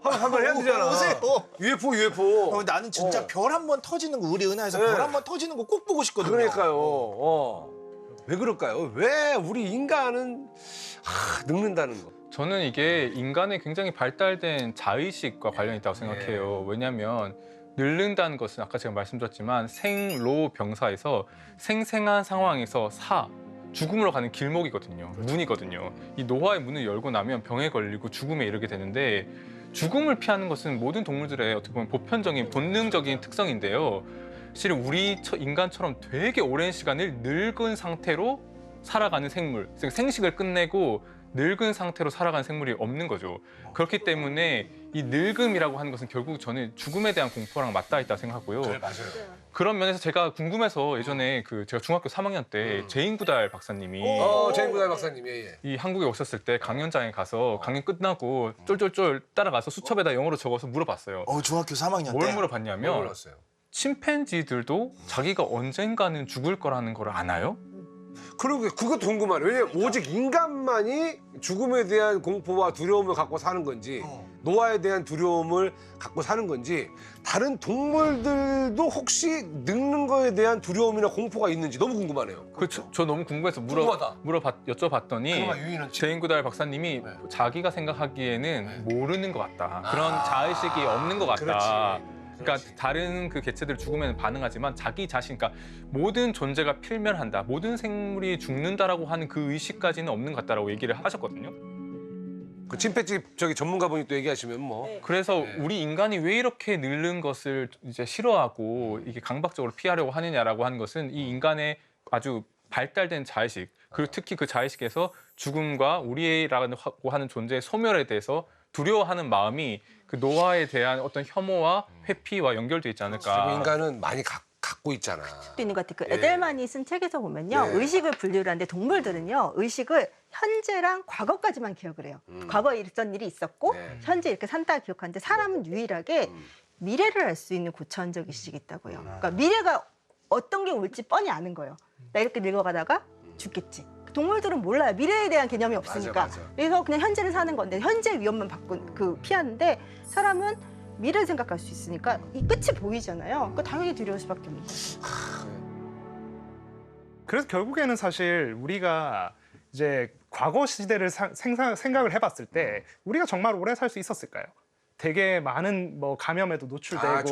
한번 해야 되잖아. 오세요. UFO. 나는 진짜 별 한 번 터지는 거, 우리 은하에서 네. 별 한 번 터지는 거 꼭 보고 싶거든요. 그러니까요. 왜 그럴까요? 왜 우리 인간은 늙는다는 거? 저는 이게 인간의 굉장히 발달된 자의식과 관련이 있다고 생각해요. 왜냐하면 늙는다는 것은 아까 제가 말씀드렸지만 생로병사에서 생생한 상황에서 죽음으로 가는 길목이거든요. 문이거든요. 이 노화의 문을 열고 나면 병에 걸리고 죽음에 이르게 되는데 죽음을 피하는 것은 모든 동물들의 어떻게 보면 보편적인 본능적인 특성인데요. 실은 우리 인간처럼 되게 오랜 시간을 늙은 상태로 살아가는 생물, 즉 생식을 끝내고 늙은 상태로 살아가는 생물이 없는 거죠. 그렇기 때문에 이 늙음이라고 하는 것은 결국 저는 죽음에 대한 공포랑 맞닿아 있다고 생각하고요. 맞아요. 그런 면에서 제가 궁금해서 예전에 제가 중학교 3학년 때 제인구달 박사님이 제인구달 박사님, 예. 이 한국에 오셨을 때 강연장에 가서 강연 끝나고 쫄쫄쫄 따라가서 수첩에다 영어로 적어서 물어봤어요. 중학교 3학년 때. 뭘 물어봤냐면 몰랐어요. 침팬지들도 자기가 언젠가는 죽을 거라는 걸 아나요? 그러게 그것도 궁금하네. 왜냐면 오직 인간만이 죽음에 대한 공포와 두려움을 갖고 사는 건지 노화에 대한 두려움을 갖고 사는 건지 다른 동물들도 혹시 늙는 거에 대한 두려움이나 공포가 있는지 너무 궁금하네요. 저 너무 궁금해서 궁금하다. 여쭤봤더니 유인은 제인구달 박사님이 자기가 생각하기에는 모르는 것 같다. 그런 자의식이 없는 것 같다. 그러니까 다른 그 개체들 죽으면 반응하지만 자기 자신, 그러니까 모든 존재가 필멸한다, 모든 생물이 죽는다라고 하는 그 의식까지는 없는 것 같다라고 얘기를 하셨거든요. 그 침팬지 전문가분이 또 얘기하시면 뭐 그래서 우리 인간이 왜 이렇게 늙는 것을 이제 싫어하고 이게 강박적으로 피하려고 하느냐라고 하는 것은 이 인간의 아주 발달된 자의식, 그리고 특히 그 자의식에서 죽음과 우리라고 하는 존재의 소멸에 대해서 두려워하는 마음이 그 노화에 대한 어떤 혐오와 회피와 연결돼 있지 않을까. 그리고 인간은 많이 갖고 있잖아. 또 있는 것 같아요. 그 에델만이 쓴 책에서 보면요. 의식을 분류를 하는데 동물들은요. 의식을 현재랑 과거까지만 기억을 해요. 과거에 있었던 일이 있었고 현재 이렇게 산다 기억하는데 사람은 유일하게 미래를 알 수 있는 고차원적 의식이 있다고요. 그러니까 미래가 어떤 게 올지 뻔히 아는 거예요. 나 이렇게 늙어가다가 죽겠지. 동물들은 몰라요. 미래에 대한 개념이 없으니까. 맞아. 그래서 그냥 현재를 사는 건데 현재 위험만 피하는데 사람은 미래를 생각할 수 있으니까 이 끝이 보이잖아요. 그러니까 당연히 두려울 수밖에 없는 거죠. 그래서 결국에는 사실 우리가 이제 과거 시대를 생각을 해봤을 때 우리가 정말 오래 살 수 있었을까요? 되게 많은 뭐 감염에도 노출되고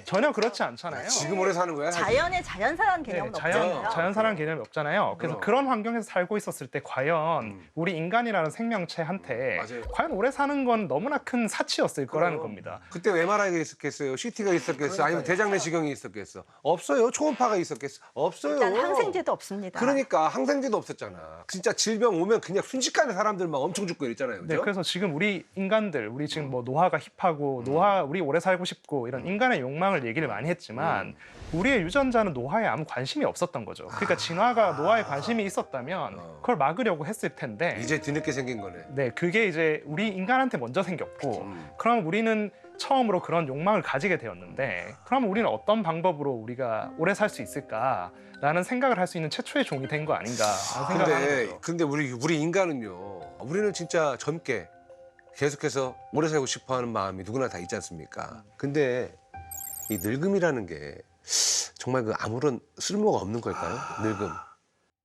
전혀 그렇지 않잖아요. 지금 오래 사는 거야? 자연의 자연사라는 개념은 없잖아요. 자연사라는 개념이 없잖아요. 그래서 그런 환경에서 살고 있었을 때 과연 우리 인간이라는 생명체한테 과연 오래 사는 건 너무나 큰 사치였을 거라는 겁니다. 그때 MRI가 있었겠어요? CT가 있었겠어? 아니면 대장내시경이 있었겠어? 없어요. 초음파가 있었겠어? 없어요. 일단 항생제도 없습니다. 그러니까 항생제도 없었잖아. 진짜 질병 오면 그냥 순식간에 사람들 막 엄청 죽고 이랬잖아요. 그죠? 네, 그래서 지금 우리 인간들, 우리 지금 뭐 노화가 힙하고 우리 오래 살고 싶고 이런 인간의 욕망을 얘기를 많이 했지만 우리의 유전자는 노화에 아무 관심이 없었던 거죠. 그러니까 진화가 노화에 관심이 있었다면 그걸 막으려고 했을 텐데 이제 뒤늦게 생긴 거네. 네, 그게 이제 우리 인간한테 먼저 생겼고 그럼 우리는 처음으로 그런 욕망을 가지게 되었는데 그럼 우리는 어떤 방법으로 우리가 오래 살 수 있을까라는 생각을 할 수 있는 최초의 종이 된 거 아닌가 생각하는 거죠. 근데 우리 인간은요. 우리는 진짜 젊게 계속해서 오래 살고 싶어하는 마음이 누구나 다 있지 않습니까? 근데 이 늙음이라는 게 정말 그 아무런 쓸모가 없는 걸까요? 늙음.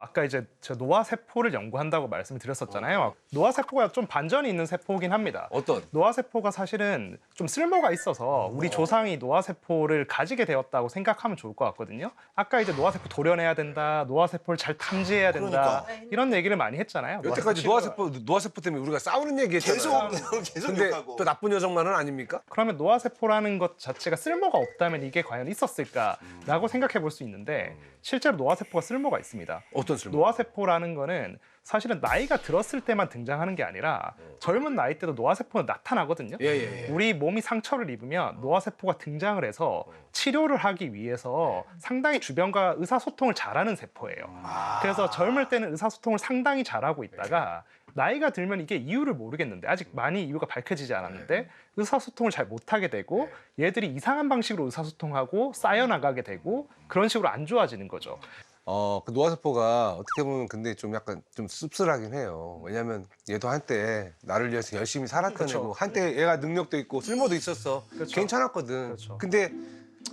아까 이제 제가 노화 세포를 연구한다고 말씀을 드렸었잖아요. 노화 세포가 좀 반전이 있는 세포긴 합니다. 어떤? 노화 세포가 사실은 좀 쓸모가 있어서 우리 조상이 노화 세포를 가지게 되었다고 생각하면 좋을 것 같거든요. 아까 이제 노화 세포 도려내야 된다, 노화 세포를 잘 탐지해야 된다 이런 얘기를 많이 했잖아요. 여태까지 노화 세포 때문에 우리가 싸우는 얘기했잖아요. 계속 근데 욕하고. 또 나쁜 여성만은 아닙니까? 그러면 노화 세포라는 것 자체가 쓸모가 없다면 이게 과연 있었을까라고 생각해 볼 수 있는데 실제로 노화 세포가 쓸모가 있습니다. 어떤 쓸모? 노화 세포라는 거는 사실은 나이가 들었을 때만 등장하는 게 아니라 젊은 나이 때도 노화 세포는 나타나거든요. 예. 우리 몸이 상처를 입으면 노화 세포가 등장을 해서 치료를 하기 위해서 상당히 주변과 의사소통을 잘하는 세포예요. 그래서 젊을 때는 의사소통을 상당히 잘하고 있다가 나이가 들면 이게 이유를 모르겠는데 아직 많이 이유가 밝혀지지 않았는데 의사소통을 잘 못하게 되고 얘들이 이상한 방식으로 의사소통하고 쌓여나가게 되고 그런 식으로 안 좋아지는 거죠. 그 노화세포가 어떻게 보면 근데 좀 약간 좀 씁쓸하긴 해요. 왜냐면 얘도 한때 나를 위해서 열심히 살았던 애고 한때 얘가 능력도 있고 쓸모도 있었어. 괜찮았거든. 그렇죠. 근데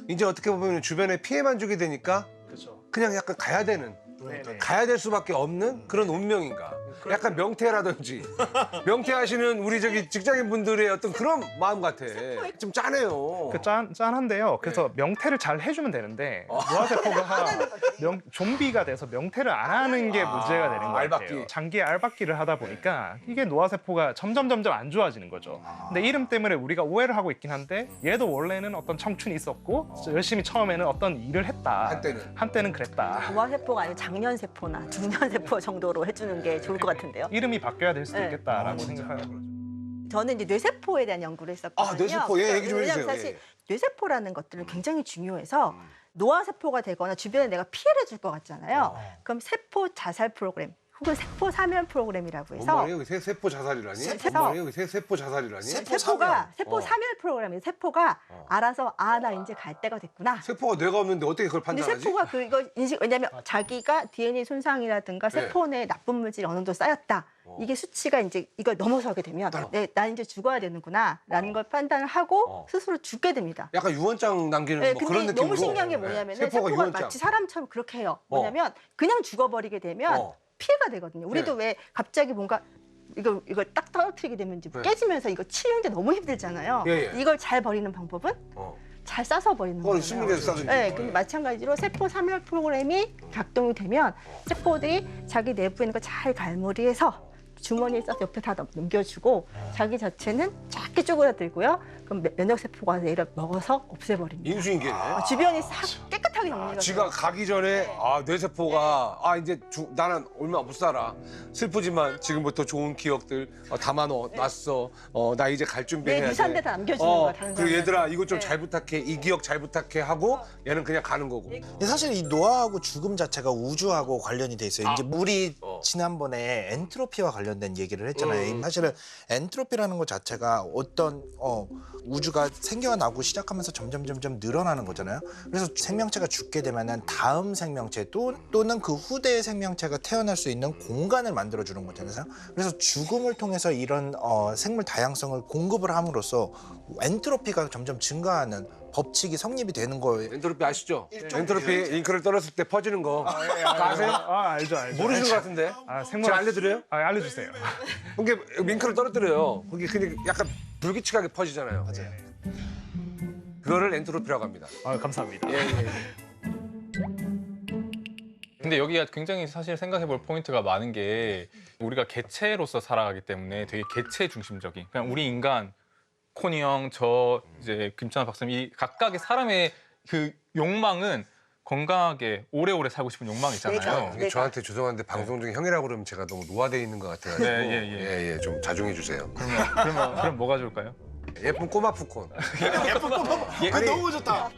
이제 어떻게 보면 주변에 피해만 주게 되니까 그냥 약간 가야 되는 가야 될 수밖에 없는 그런 운명인가. 약간 명태라든지 명태하시는 우리 저기 직장인분들의 어떤 그런 마음 같아. 좀 짠해요. 짠한데요. 그래서 명태를 잘 해주면 되는데 노화세포가 좀비가 돼서 명태를 안 하는 게 문제가 되는 것 알박기. 같아요. 장기에 알박기를 하다 보니까 이게 노화세포가 점점 안 좋아지는 거죠. 근데 이름 때문에 우리가 오해를 하고 있긴 한데 얘도 원래는 어떤 청춘이 있었고 열심히 처음에는 어떤 일을 했다. 한때는 그랬다. 노화세포가 아니고 장년세포나 중년세포 정도로 해주는 게 좋을 것 같은데요. 이름이 바뀌어야 될 수도 네. 있겠다라고 생각하고 저는 이제 뇌세포에 대한 연구를 했었거든요. 뇌세포. 예, 얘기 좀 해주세요. 왜냐면 사실 뇌세포라는 것들은 굉장히 중요해서 노화세포가 되거나 주변에 내가 피해를 줄 것 같잖아요. 그럼 세포 자살 프로그램 혹은 세포 사면 프로그램이라고 해서 엄마요? 세포 자살이라니? 엄마요? 세포 자살이라니? 세포가 세포 사멸 프로그램이에요. 세포가 알아서 나 이제 갈 때가 됐구나. 세포가 뇌가 없는데 어떻게 그걸 근데 판단하지? 세포가 그거 인식 왜냐면 자기가 DNA 손상이라든가 세포 내에 나쁜 물질이 어느 정도 쌓였다. 이게 수치가 이제 이걸 넘어서게 되면 나 이제 죽어야 되는구나라는 걸 판단을 하고 스스로 죽게 됩니다. 약간 유언장 남기는 뭐 근데 그런 느낌으로. 너무 신기한 게 뭐냐면 세포가 유언장. 마치 사람처럼 그렇게 해요. 뭐냐면 그냥 죽어버리게 되면 피해가 되거든요. 우리도 왜 갑자기 뭔가 이걸 딱 떨어뜨리게 되면 이제 깨지면서 이거 치우는데 너무 힘들잖아요. 이걸 잘 버리는 방법은 잘 싸서 버리는 거예요. 수분에서 싸든지. 네, 근데 마찬가지로 세포 사멸 프로그램이 작동이 되면 세포들이 자기 내부에 있는 거 잘 갈무리해서 주머니에 싸서 옆에 다 넘겨주고 자기 자체는 작게 쪼그라들고요. 그럼 면역세포가 얘를 먹어서 없애버립니다. 인수인계네. 주변이 싹 깨끗하게 정리가 지가 가기 전에 뇌세포가 이제 나는 얼마 못 살아. 슬프지만 지금부터 좋은 기억들 담아놨어. 나 이제 갈 준비해야 돼. 내 유산대 다 남겨주는 거야. 다른 그리고 얘들아 이거 좀 네. 잘 부탁해. 이 기억 잘 부탁해 하고 얘는 그냥 가는 거고. 근데 사실 이 노화하고 죽음 자체가 우주하고 관련이 돼 있어요. 이제 물이 지난번에 엔트로피와 관련된 얘기를 했잖아요. 사실은 엔트로피라는 것 자체가 어떤 우주가 생겨나고 시작하면서 점점 늘어나는 거잖아요. 그래서 생명체가 죽게 되면은 다음 생명체 또는 그 후대의 생명체가 태어날 수 있는 공간을 만들어 주는 거잖아요. 그래서 죽음을 통해서 이런 생물 다양성을 공급을 함으로써 엔트로피가 점점 증가하는 법칙이 성립이 되는 거예요. 엔트로피 아시죠? 엔트로피 잉크를 떨었을 때 퍼지는 거. 아세요? 알죠. 모르시는 것 같은데. 생물 제가 알려드려요? 알려주세요. 그게 잉크를 떨어뜨려요. 그게 그냥 약간 불규칙하게 퍼지잖아요. 맞아요. 그거를 엔트로피라고 합니다. 감사합니다. 근데 여기가 굉장히 사실 생각해볼 포인트가 많은 게 우리가 개체로서 살아가기 때문에 되게 개체 중심적인 그냥 우리 인간 코니 형, 저 이제 김찬호 박사님 이 각각의 사람의 그 욕망은 건강하게 오래오래 살고 싶은 욕망이 있잖아요. 이게 저한테 죄송한데 방송 중에 형이라고 그러면 제가 너무 노화돼 있는 것 같아가지고 예. 좀 자중해 주세요. 그럼 뭐가 좋을까요? 예쁜 꼬마 푸콘. 그거 너무 좋다.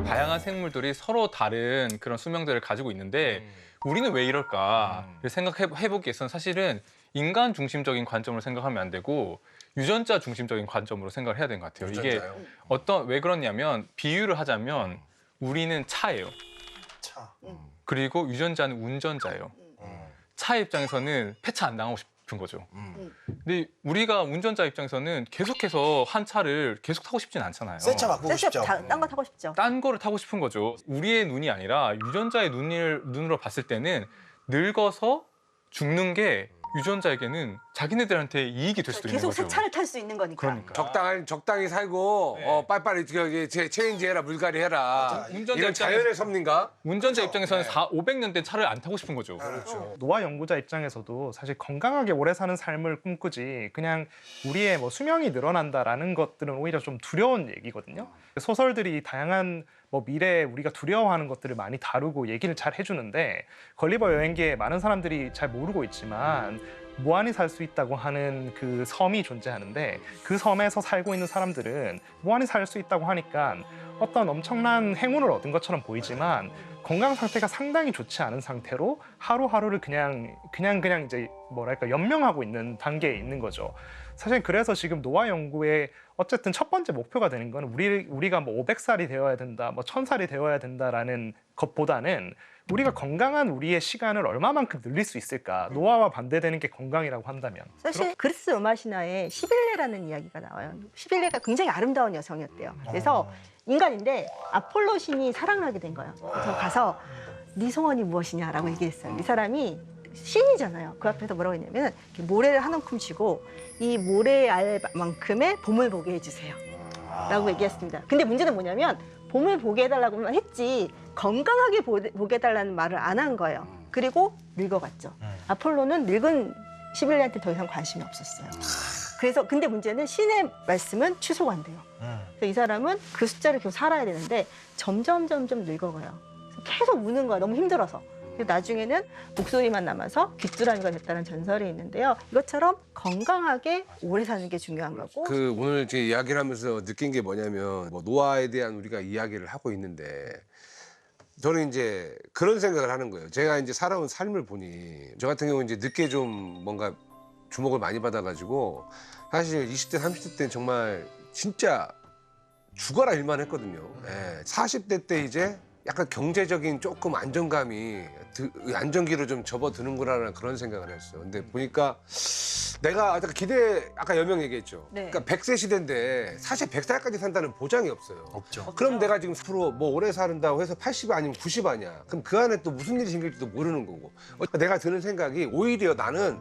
다양한 생물들이 서로 다른 그런 수명들을 가지고 있는데 우리는 왜 이럴까 생각해보기 위해서는 사실은 인간 중심적인 관점으로 생각하면 안 되고 유전자 중심적인 관점으로 생각을 해야 되는 것 같아요. 유전자요? 이게 왜 그러냐면 비유를 하자면 우리는 차예요. 차. 그리고 유전자는 운전자예요. 차 입장에서는 폐차 안 당하고 싶은 거죠. 근데 우리가 운전자 입장에서는 계속해서 한 차를 계속 타고 싶진 않잖아요. 새 차 바꾸고 싶죠. 딴 거 타고 싶죠. 딴 거를 타고 싶은 거죠. 우리의 눈이 아니라 유전자의 눈으로 봤을 때는 늙어서 죽는 게 유전자에게는 자기네들한테 이익이 될 수도 있는 계속 거죠. 새 차를 탈 수 있는 거니까. 그러니까. 적당히 살고 빨리빨리 체인지 해라 물갈이 해라. 이런 자연의 섭리인가? 운전자 입장에서는 500년 된 차를 안 타고 싶은 거죠. 그렇죠. 노화 연구자 입장에서도 사실 건강하게 오래 사는 삶을 꿈꾸지 그냥 우리의 뭐 수명이 늘어난다라는 것들은 오히려 좀 두려운 얘기거든요. 소설들이 다양한 뭐 미래에 우리가 두려워하는 것들을 많이 다루고 얘기를 잘 해주는데 걸리버 여행기에 많은 사람들이 잘 모르고 있지만 무한히 살 수 있다고 하는 그 섬이 존재하는데 그 섬에서 살고 있는 사람들은 무한히 살 수 있다고 하니까 어떤 엄청난 행운을 얻은 것처럼 보이지만 건강 상태가 상당히 좋지 않은 상태로 하루하루를 그냥 이제 뭐랄까 연명하고 있는 단계에 있는 거죠. 사실 그래서 지금 노화 연구의 어쨌든 첫 번째 목표가 되는 건 우리가 뭐 500살이 되어야 된다, 뭐 1000살이 되어야 된다라는 것보다는 우리가 건강한 우리의 시간을 얼마만큼 늘릴 수 있을까? 노화와 반대되는 게 건강이라고 한다면. 사실 그리스 로마 신화에 시빌레라는 이야기가 나와요. 시빌레가 굉장히 아름다운 여성이었대요. 그래서 인간인데 아폴로 신이 사랑을 하게 된 거예요. 그래서 가서 네 소원이 무엇이냐라고 얘기했어요. 이 사람이 신이잖아요. 그 앞에서 뭐라고 했냐면 모래를 한 움큼 쥐고 이 모래알만큼의 봄을 보게 해주세요. 라고 얘기했습니다. 근데 문제는 뭐냐면 봄을 보게 해달라고만 했지 건강하게 보게 해달라는 말을 안 한 거예요. 그리고 늙어갔죠. 아폴로는 늙은 시빌레한테 더 이상 관심이 없었어요. 그래서 근데 문제는 신의 말씀은 취소가 안 돼요. 그래서 이 사람은 그 숫자를 계속 살아야 되는데 점점 늙어가요. 그래서 계속 우는 거야. 너무 힘들어서. 나중에는 목소리만 남아서 귀뚜라미가 됐다는 전설이 있는데요. 이것처럼 건강하게 오래 사는 게 중요한 거고. 오늘 제 이야기를 하면서 느낀 게 뭐냐면 노화에 대한 우리가 이야기를 하고 있는데 저는 이제 그런 생각을 하는 거예요. 제가 이제 살아온 삶을 보니 저 같은 경우 이제 늦게 좀 뭔가 주목을 많이 받아가지고 사실 20대, 30대 때는 정말 진짜 죽어라 일만 했거든요. 40대 때 이제 약간 경제적인 조금 안정감이 안정기로 좀 접어드는구나라는 그런 생각을 했어요. 근데 보니까 내가 아까 여명 얘기했죠. 네. 그러니까 100세 시대인데 사실 100살까지 산다는 보장이 없어요. 없죠. 그럼 내가 지금 앞으로 뭐 오래 산다고 해서 80 아니면 90 아니야. 그럼 그 안에 또 무슨 일이 생길지도 모르는 거고. 내가 드는 생각이 오히려 나는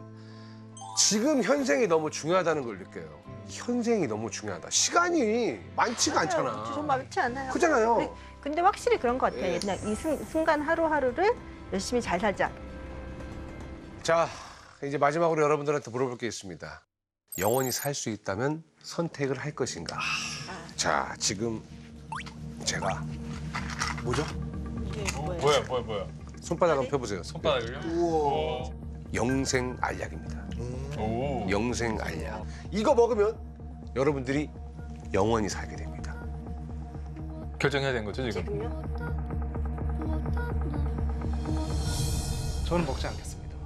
지금 현생이 너무 중요하다는 걸 느껴요. 현생이 너무 중요하다. 시간이 많지가 않잖아. 좀 많지 않아요. 그잖아요. 근데 확실히 그런 것 같아요. 그냥 이 순간 하루하루를 열심히 잘 살자. 자, 이제 마지막으로 여러분들한테 물어볼 게 있습니다. 영원히 살 수 있다면 선택을 할 것인가? 자, 지금 제가 뭐죠? 뭐야? 손바닥 한번 펴보세요. 손바닥을요? 우와. 영생 알약입니다. 오. 영생 알약. 이거 먹으면 여러분들이 영원히 살게 됩니다. 결정해야 되는 거죠 지금? 지금요? 저는 먹지 않겠습니다.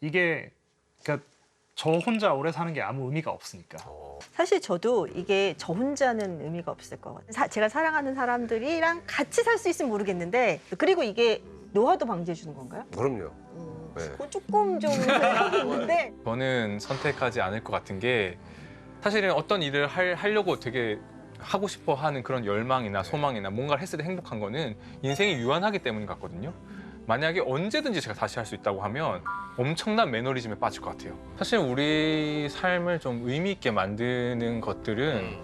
이게 그러니까 저 혼자 오래 사는 게 아무 의미가 없으니까. 사실 저도 이게 저 혼자는 의미가 없을 것 같아요. 제가 사랑하는 사람들이랑 같이 살 수 있으면 모르겠는데 그리고 이게 노화도 방지해 주는 건가요? 그럼요. 네. 그건 조금 좀 생각이 있는데 저는 선택하지 않을 것 같은 게 사실은 어떤 일을 하려고 되게 하고 싶어 하는 그런 열망이나 소망이나 뭔가를 했을 때 행복한 거는 인생이 유한하기 때문인 것 같거든요. 만약에 언제든지 제가 다시 할 수 있다고 하면 엄청난 매너리즘에 빠질 것 같아요. 사실 우리 삶을 좀 의미 있게 만드는 것들은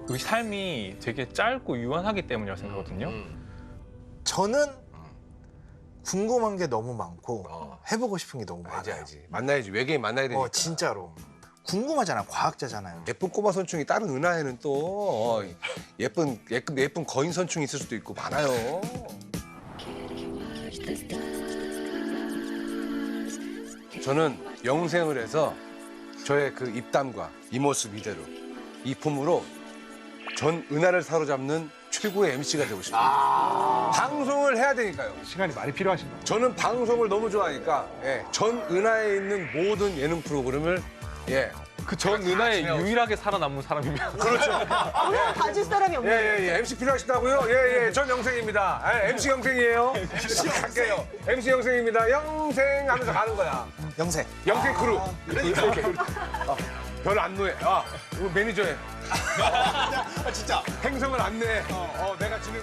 우리 삶이 되게 짧고 유한하기 때문이라고 생각하거든요. 저는 궁금한 게 너무 많고 해보고 싶은 게 너무 알지, 많아요. 알지. 만나야지. 외계인 만나야 되니까. 진짜로. 궁금하잖아. 과학자잖아요. 예쁜 꼬마 선충이 다른 은하에는 또 예쁜 거인 선충이 있을 수도 있고 많아요. 저는 영생을 해서 저의 그 입담과 이 모습 이대로 이 품으로 전 은하를 사로잡는 최고의 MC가 되고 싶어요. 방송을 해야 되니까요. 시간이 많이 필요하신다. 저는 방송을 너무 좋아하니까 전 은하에 있는 모든 예능 프로그램을 그 전 은하에 유일하게 살아남은 사람이면 오늘 봐줄 사람이 없네요. MC 필요하시다고요? 전 영생입니다. MC 영생이에요. 갈게요. MC 영생입니다. 영생 하면서 가는 거야. 영생. 영생 크루. 이렇게. 별 안내해. 우리 매니저해. 진짜. 행성을 안내해. 내가 진행.